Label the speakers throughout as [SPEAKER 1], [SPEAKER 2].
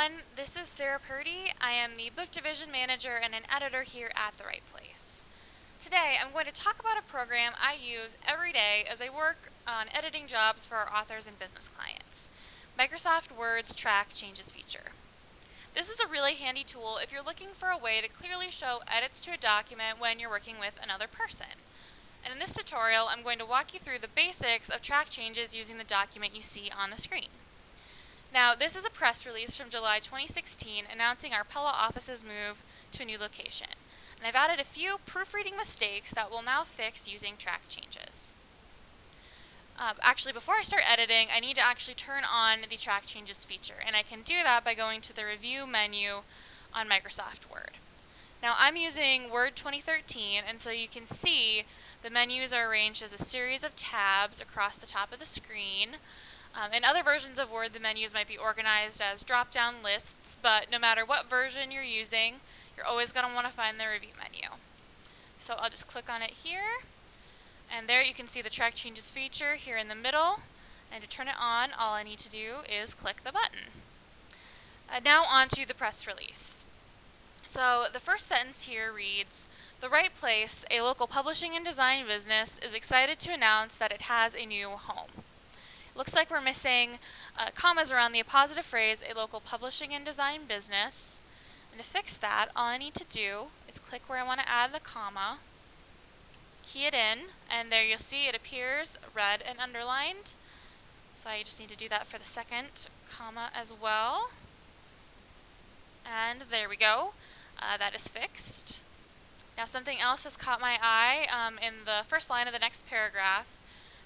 [SPEAKER 1] everyone, this is Sarah Purdy. I am the Book Division Manager and an editor here at The Right Place. Today I'm going to talk about a program I use every day as I work on editing jobs for our authors and business clients. Microsoft Word's Track Changes feature. This is a really handy tool if you're looking for a way to clearly show edits to a document when you're working with another person. And in this tutorial, I'm going to walk you through the basics of track changes using the document you see on the screen. Now, this is a press release from July 2016 announcing our Pella office's move to a new location. And I've added a few proofreading mistakes that we'll now fix using track changes. Actually, before I start editing, I need to actually turn on the track changes feature, and I can do that by going to the review menu on Microsoft Word. Now, I'm using Word 2013, and so you can see the menus are arranged as a series of tabs across the top of the screen. In other versions of Word, the menus might be organized as drop-down lists, but no matter what version you're using, you're always going to want to find the review menu. So I'll just click on it here, and there you can see the track changes feature here in the middle, and to turn it on, all I need to do is click the button. Now on to the press release. So the first sentence here reads, "The Right Place, a local publishing and design business, is excited to announce that it has a new home." Looks like we're missing commas around the appositive phrase, a local publishing and design business. And to fix that, all I need to do is click where I want to add the comma, key it in, and there you'll see it appears red and underlined. So I just need to do that for the second comma as well. And there we go. That is fixed. Now something else has caught my eye in the first line of the next paragraph.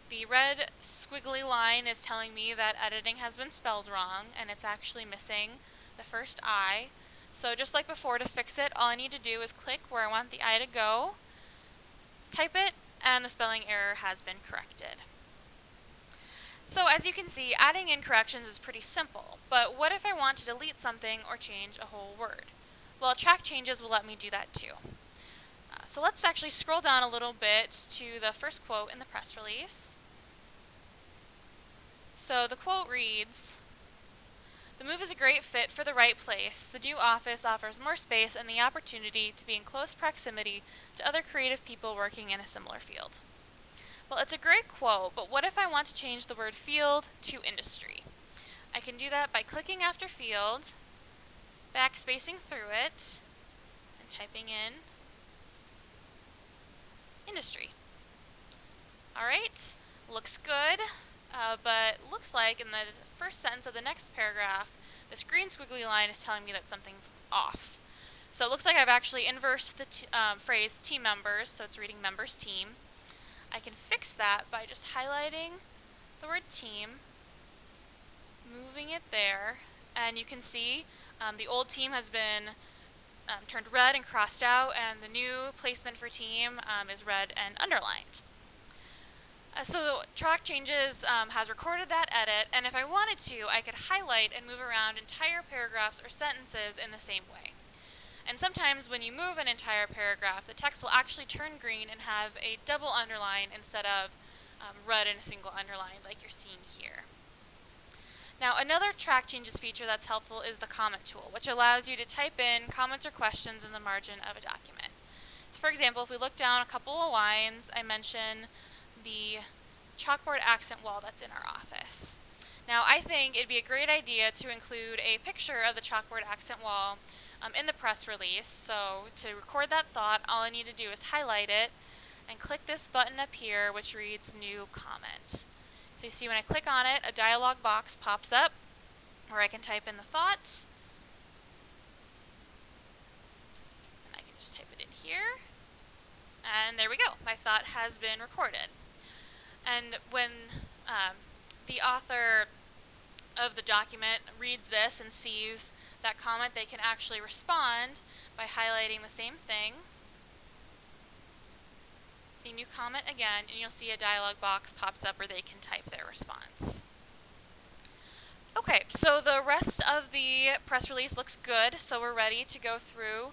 [SPEAKER 1] The red squiggly line is telling me that editing has been spelled wrong, and it's actually missing the first I. So just like before, to fix it, all I need to do is click where I want the I to go, type it, and the spelling error has been corrected. So as you can see, adding in corrections is pretty simple, but what if I want to delete something or change a whole word? Well, track changes will let me do that too. So let's actually scroll down a little bit to the first quote in the press release. So the quote reads, "The move is a great fit for the right place. The new office offers more space and the opportunity to be in close proximity to other creative people working in a similar field." Well, it's a great quote, but what if I want to change the word field to industry? I can do that by clicking after field, backspacing through it, and typing in industry. Alright, looks good, but looks like in the first sentence of the next paragraph, this green squiggly line is telling me that something's off. So it looks like I've actually inversed the phrase team members, so it's reading members team. I can fix that by just highlighting the word team, moving it there, and you can see the old team has been turned red and crossed out, and the new placement for team is red and underlined. So track changes has recorded that edit, and if I wanted to, I could highlight and move around entire paragraphs or sentences in the same way. And sometimes when you move an entire paragraph, the text will actually turn green and have a double underline instead of red and a single underline like you're seeing here. Now, another track changes feature that's helpful is the comment tool, which allows you to type in comments or questions in the margin of a document. So for example, if we look down a couple of lines, I mention the chalkboard accent wall that's in our office. Now, I think it'd be a great idea to include a picture of the chalkboard accent wall in the press release. So to record that thought, all I need to do is highlight it and click this button up here, which reads New Comment. So you see when I click on it, a dialog box pops up where I can type in the thought. And I can just type it in here. And there we go. My thought has been recorded. And when the author of the document reads this and sees that comment, they can actually respond by highlighting the same thing, the new comment again, and you'll see a dialog box pops up where they can type their response. Okay, so the rest of the press release looks good, so we're ready to go through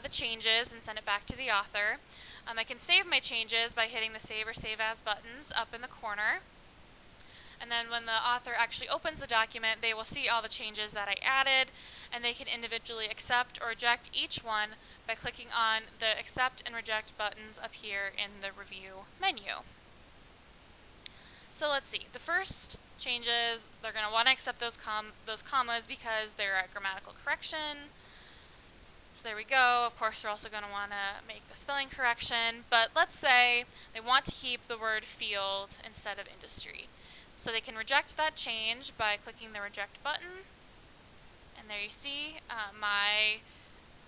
[SPEAKER 1] the changes and send it back to the author. I can save my changes by hitting the Save or Save As buttons up in the corner. And then when the author actually opens the document, they will see all the changes that I added, and they can individually accept or reject each one by clicking on the accept and reject buttons up here in the review menu. So let's see. The first changes, they're going to want to accept those commas because they're a grammatical correction. So there we go. Of course, they're also going to want to make the spelling correction, but let's say they want to keep the word field instead of industry. So they can reject that change by clicking the reject button, and there you see my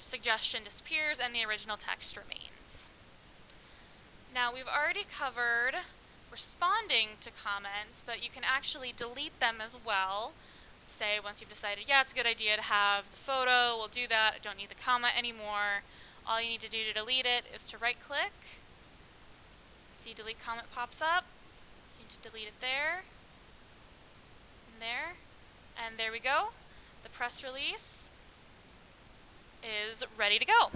[SPEAKER 1] suggestion disappears and the original text remains. Now we've already covered responding to comments, but you can actually delete them as well. Say once you've decided, yeah, it's a good idea to have the photo, we'll do that, I don't need the comment anymore. All you need to do to delete it is to right click. See delete comment pops up. So you need to delete it there. And there. And there we go. The press release is ready to go.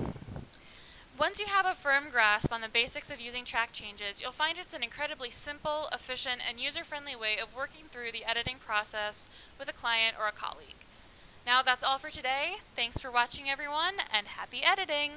[SPEAKER 1] Once you have a firm grasp on the basics of using track changes, you'll find it's an incredibly simple, efficient, and user-friendly way of working through the editing process with a client or a colleague. Now that's all for today. Thanks for watching, everyone, and happy editing!